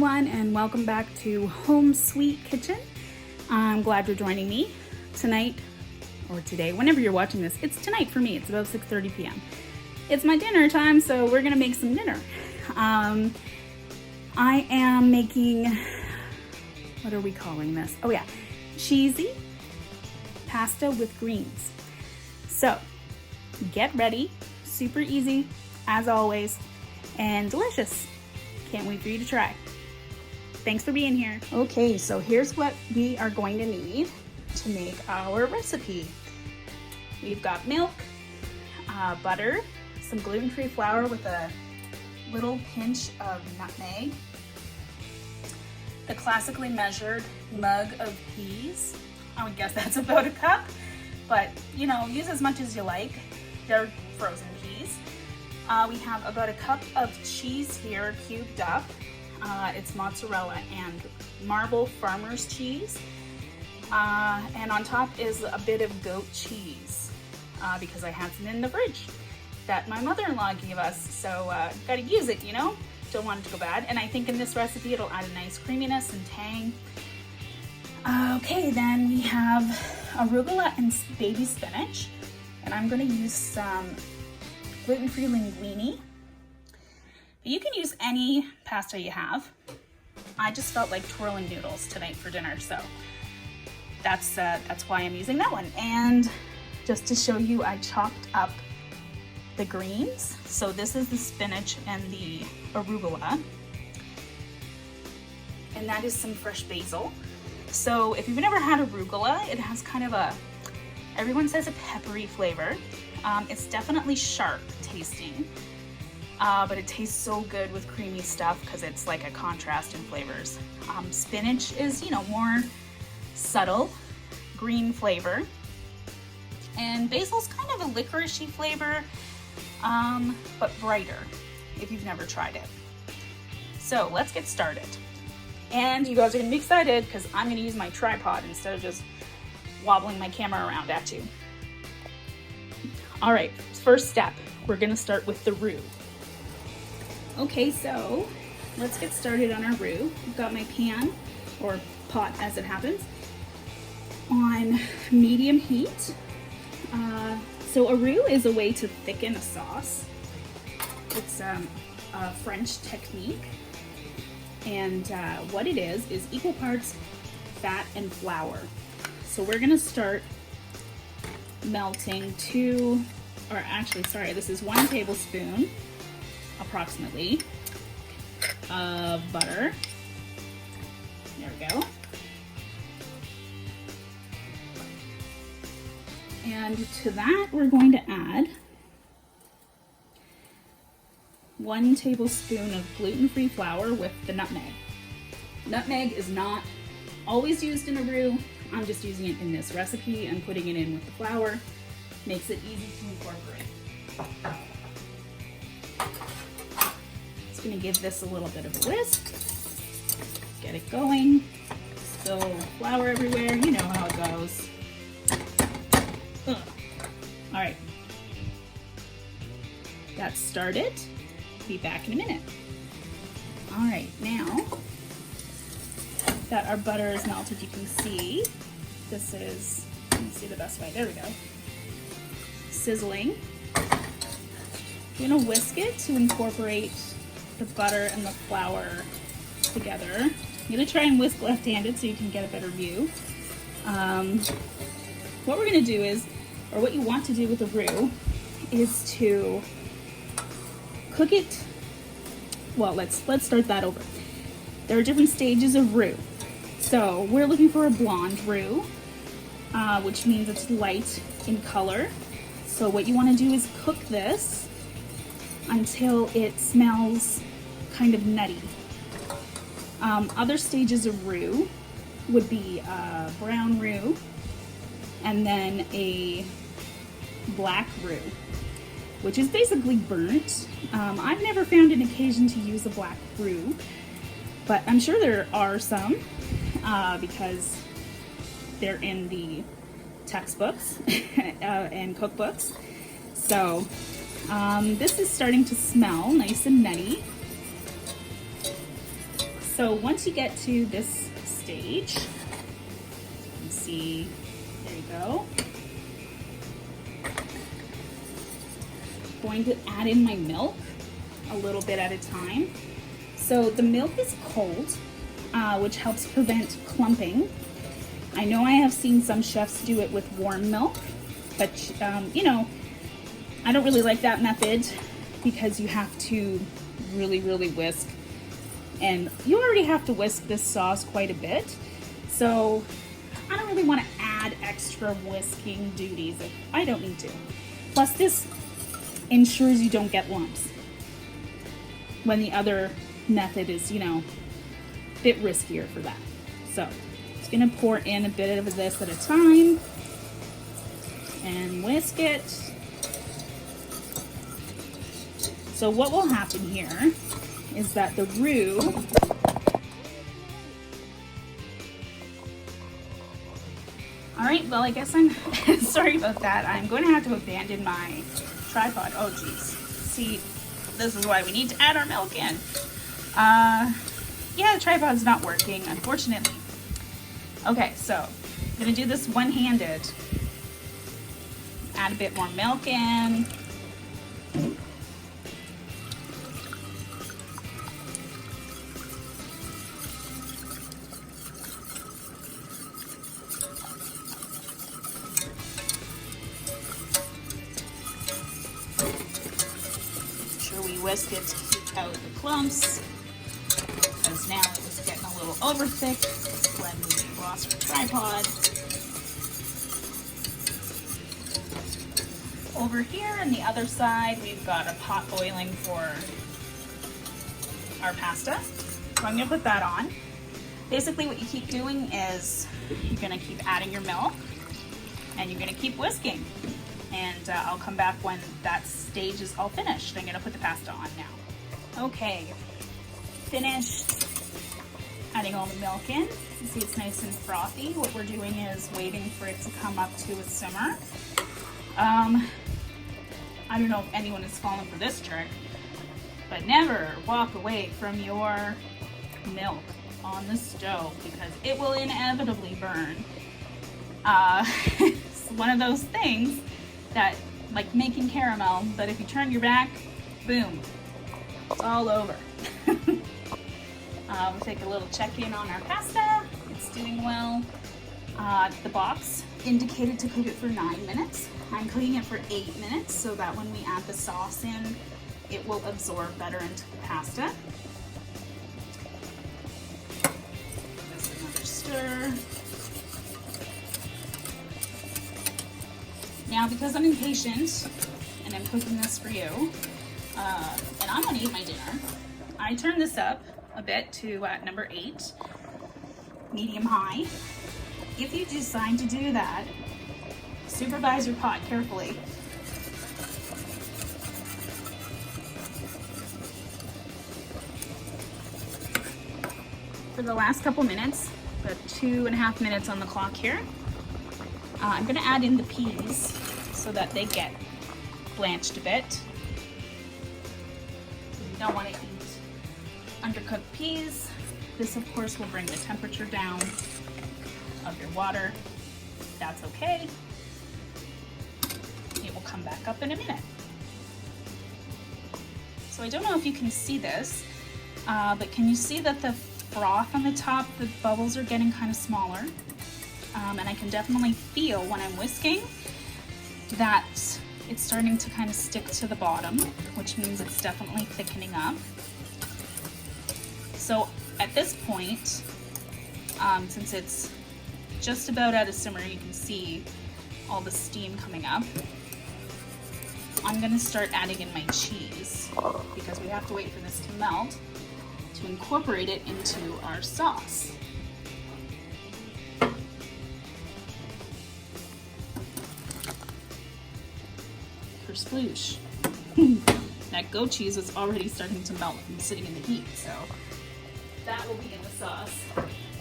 everyone, and welcome back to Home.SweetKitchen. I'm glad you're joining me tonight, or today, whenever you're watching this. It's tonight for me. It's about 6:30 p.m. It's my dinner time, so we're gonna make some dinner. I am making, what are we calling this? Oh yeah, cheesy pasta with greens. So get ready, super easy as always, and delicious. Can't wait for you to try. Thanks for being here. Okay, so here's what we are going to need to make our recipe. We've got milk, butter, some gluten-free flour with a little pinch of nutmeg, the classically measured mug of peas. I would guess that's about a cup, but you know, use as much as you like. They're frozen peas. We have about a cup of cheese here, cubed up. It's mozzarella and marble farmer's cheese. And on top is a bit of goat cheese because I had some in the fridge that my mother-in-law gave us. So gotta use it, you know? Don't want it to go bad. And I think in this recipe, it'll add a nice creaminess and tang. Okay, then we have arugula and baby spinach. And I'm gonna use some gluten-free linguini. You can use any pasta you have. I just felt like twirling noodles tonight for dinner, so that's why I'm using that one. And just to show you, I chopped up the greens. So this is the spinach and the arugula, and that is some fresh basil. So if you've never had arugula, it has kind of a, everyone says a peppery flavor. It's definitely sharp tasting, but it tastes so good with creamy stuff because it's like a contrast in flavors. Spinach is, you know, more subtle green flavor, and basil's kind of a licoricey flavor, but brighter if you've never tried it. So let's get started. And you guys are gonna be excited because I'm gonna use my tripod instead of just wobbling my camera around at you. All right, first step, we're gonna start with the roux. Okay, so let's get started on our roux. I've got my pan, or pot as it happens, on medium heat. So a roux is a way to thicken a sauce. It's a French technique. And what it is equal parts fat and flour. So we're gonna start melting this is 1 tablespoon approximately of butter. There we go. And to that, we're going to add 1 tablespoon of gluten-free flour with the nutmeg. Nutmeg is not always used in a roux. I'm just using it in this recipe and putting it in with the flour. Makes it easy to incorporate. Just gonna give this a little bit of a whisk. Get it going. Spill flour everywhere. You know how it goes. Ugh. All right. That's started. Be back in a minute. All right, now that our butter is melted, you can see this is, let me see the best way, there we go, sizzling. You're gonna whisk it to incorporate the butter and the flour together. I'm gonna try and whisk left-handed so you can get a better view. What we're gonna do is, or what you want to do with the roux, is to cook it. Well, let's start that over. There are different stages of roux. So we're looking for a blonde roux, which means it's light in color. So what you want to do is cook this until it smells kind of nutty. Other stages of roux would be brown roux and then a black roux, which is basically burnt. I've never found an occasion to use a black roux, but I'm sure there are some because they're in the textbooks and cookbooks. So this is starting to smell nice and nutty. So once you get to this stage, you can see, there you go. I'm going to add in my milk a little bit at a time. So the milk is cold, which helps prevent clumping. I know I have seen some chefs do it with warm milk, but you know, I don't really like that method because you have to really whisk, and you already have to whisk this sauce quite a bit, so I don't really want to add extra whisking duties if I don't need to. Plus this ensures you don't get lumps when the other method is, you know, a bit riskier for that. So just gonna pour in a bit of this at a time and whisk it. So what will happen here is that the roux all right, well, I guess I'm sorry about that. I'm going to have to abandon my tripod. Oh geez, see, this is why we need to add our milk in. Yeah, the tripod's not working, unfortunately. Okay, so I'm gonna do this one-handed. Add a bit more milk in. Whisk it to keep out the clumps, because now it was getting a little over thick when we lost our tripod. Over here on the other side, we've got a pot boiling for our pasta. So I'm gonna put that on. Basically what you keep doing is you're gonna keep adding your milk and you're gonna keep whisking. And I'll come back when that stage is all finished. I'm gonna put the pasta on now. Okay, finished adding all the milk in. You see it's nice and frothy. What we're doing is waiting for it to come up to a simmer. I don't know if anyone has fallen for this trick, but never walk away from your milk on the stove because it will inevitably burn. It's one of those things that, like making caramel, that if you turn your back, boom, it's all over. We'll take a little check-in on our pasta. It's doing well. The box indicated to cook it for 9 minutes. I'm cooking it for 8 minutes so that when we add the sauce in, it will absorb better into the pasta. Just another stir. Now, because I'm impatient and I'm cooking this for you, and I'm gonna eat my dinner, I turn this up a bit to number 8, medium high. If you decide to do that, supervise your pot carefully. For the last couple minutes, about 2.5 minutes on the clock here, I'm gonna add in the peas so that they get blanched a bit. You don't want to eat undercooked peas. This, of course, will bring the temperature down of your water. That's okay. It will come back up in a minute. So I don't know if you can see this, but can you see that the froth on the top, the bubbles are getting kind of smaller? And I can definitely feel when I'm whisking that it's starting to kind of stick to the bottom, which means it's definitely thickening up. So at this point, since it's just about at a simmer, you can see all the steam coming up. I'm gonna start adding in my cheese because we have to wait for this to melt to incorporate it into our sauce. Sploosh. That goat cheese is already starting to melt from sitting in the heat, so that will be in the sauce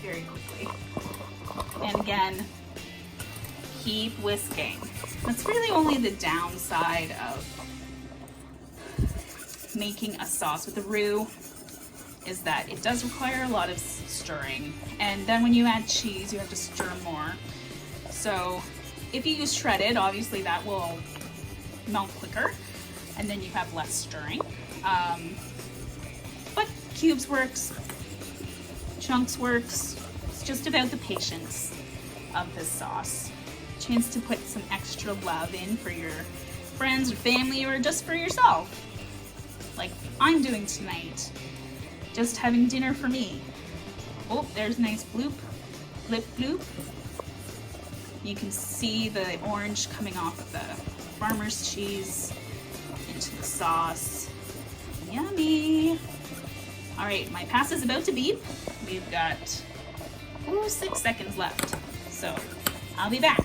very quickly. And again, keep whisking. That's really only the downside of making a sauce with the roux. is that it does require a lot of stirring. And then when you add cheese, you have to stir more. So if you use shredded, obviously that will melt quicker and then you have less stirring. But cubes works, chunks works. It's just about the patience of this sauce. Chance to put some extra love in for your friends or family or just for yourself. Like I'm doing tonight. Just having dinner for me. Oh, there's a nice bloop. Blip bloop. You can see the orange coming off of the farmer's cheese into the sauce. Yummy. All right, my pasta's about to beep. We've got 6 seconds left. So I'll be back.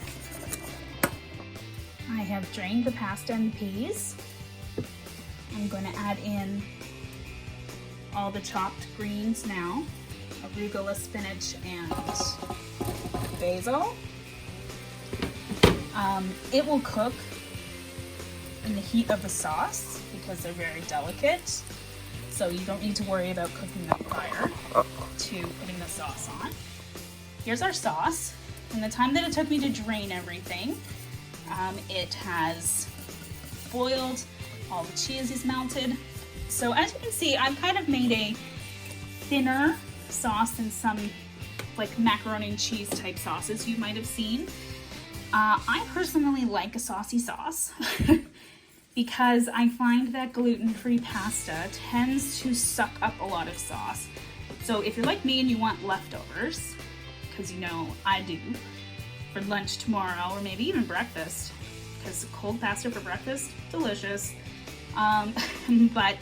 I have drained the pasta and the peas. I'm going to add in all the chopped greens now. Arugula, spinach, and basil. It will cook in the heat of the sauce because they're very delicate. So you don't need to worry about cooking them prior to putting the sauce on. Here's our sauce. In the time that it took me to drain everything, it has boiled, all the cheese is melted. So as you can see, I've kind of made a thinner sauce than some like macaroni and cheese type sauces you might have seen. I personally like a saucy sauce because I find that gluten-free pasta tends to suck up a lot of sauce. So if you're like me and you want leftovers, because you know I do, for lunch tomorrow or maybe even breakfast, because cold pasta for breakfast, delicious. But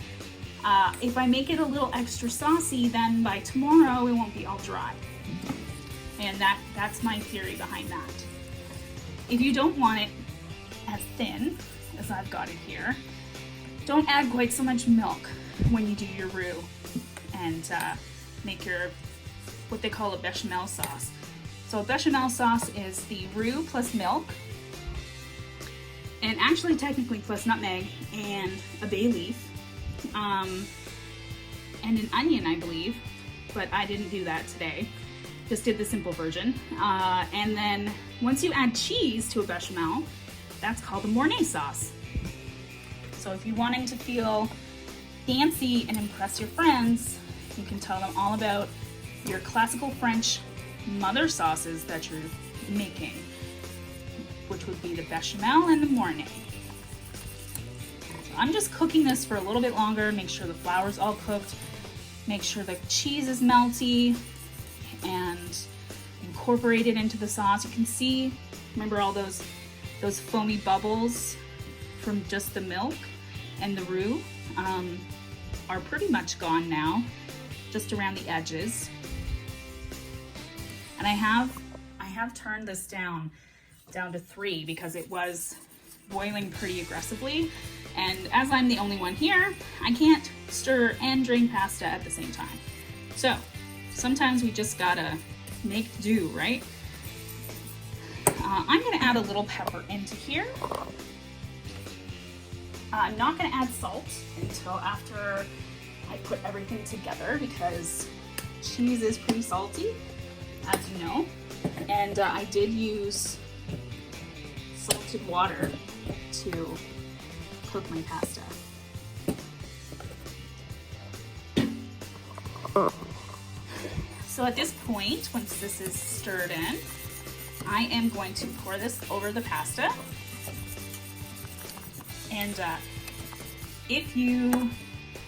if I make it a little extra saucy, then by tomorrow it won't be all dry. And that's my theory behind that. If you don't want it as thin as I've got it here, don't add quite so much milk when you do your roux and make your what they call a bechamel sauce. So a bechamel sauce is the roux plus milk, and actually technically plus nutmeg and a bay leaf, and an onion, I believe, but I didn't do that today. Just did the simple version. And then once you add cheese to a bechamel, that's called a Mornay sauce. So if you're wanting to feel fancy and impress your friends, you can tell them all about your classical French mother sauces that you're making, which would be the bechamel and the Mornay. So I'm just cooking this for a little bit longer, make sure the flour's all cooked, make sure the cheese is melty and incorporate it into the sauce. You can see, remember all those foamy bubbles from just the milk and the roux are pretty much gone now, just around the edges. And I have turned this down to 3 because it was boiling pretty aggressively. And as I'm the only one here, I can't stir and drain pasta at the same time. So sometimes we just gotta make do, right? I'm gonna add a little pepper into here. I'm not gonna add salt until after I put everything together because cheese is pretty salty, as you know. And I did use salted water to cook my pasta. So at this point, once this is stirred in, I am going to pour this over the pasta. And if you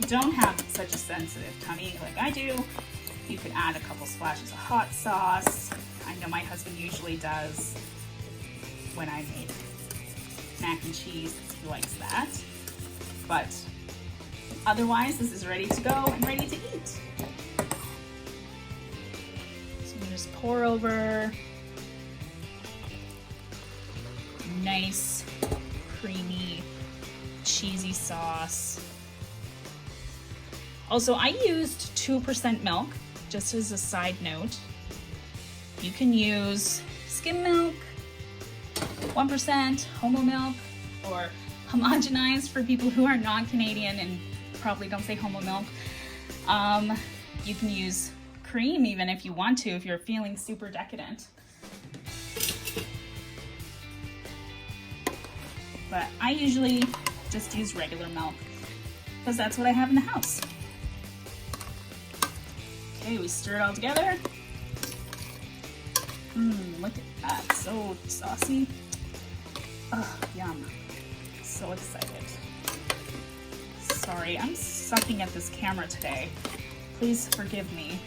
don't have such a sensitive tummy like I do, you could add a couple splashes of hot sauce. I know my husband usually does when I make mac and cheese, he likes that. But otherwise, this is ready to go and ready to eat. So you just pour over. Nice, creamy, cheesy sauce. Also, I used 2% milk, just as a side note. You can use skim milk, 1%, Homo milk, or homogenized for people who are non-Canadian and probably don't say Homo milk. You can use cream even if you want to, if you're feeling super decadent. But I usually just use regular milk because that's what I have in the house. Okay, we stir it all together. Look at that, so saucy. Oh, yum. So excited. Sorry, I'm sucking at this camera today. Please forgive me.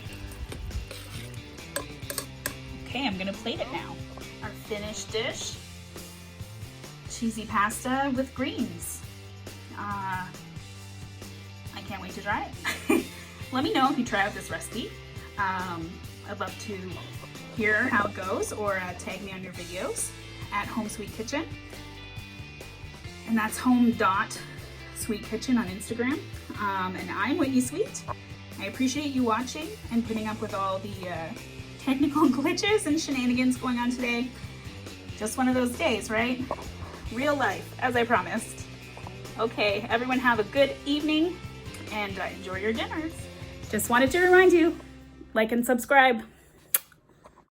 Okay, I'm gonna plate it now. Our finished dish. Cheesy pasta with greens. I can't wait to try it. Let me know if you try out this recipe. I'd love to hear how it goes, or tag me on your videos at Home.SweetKitchen. And that's Home.SweetKitchen on Instagram. And I'm Whitney Sweet. I appreciate you watching and putting up with all the technical glitches and shenanigans going on today. Just one of those days, right? Real life, as I promised. Okay, everyone have a good evening and enjoy your dinners. Just wanted to remind you, like and subscribe.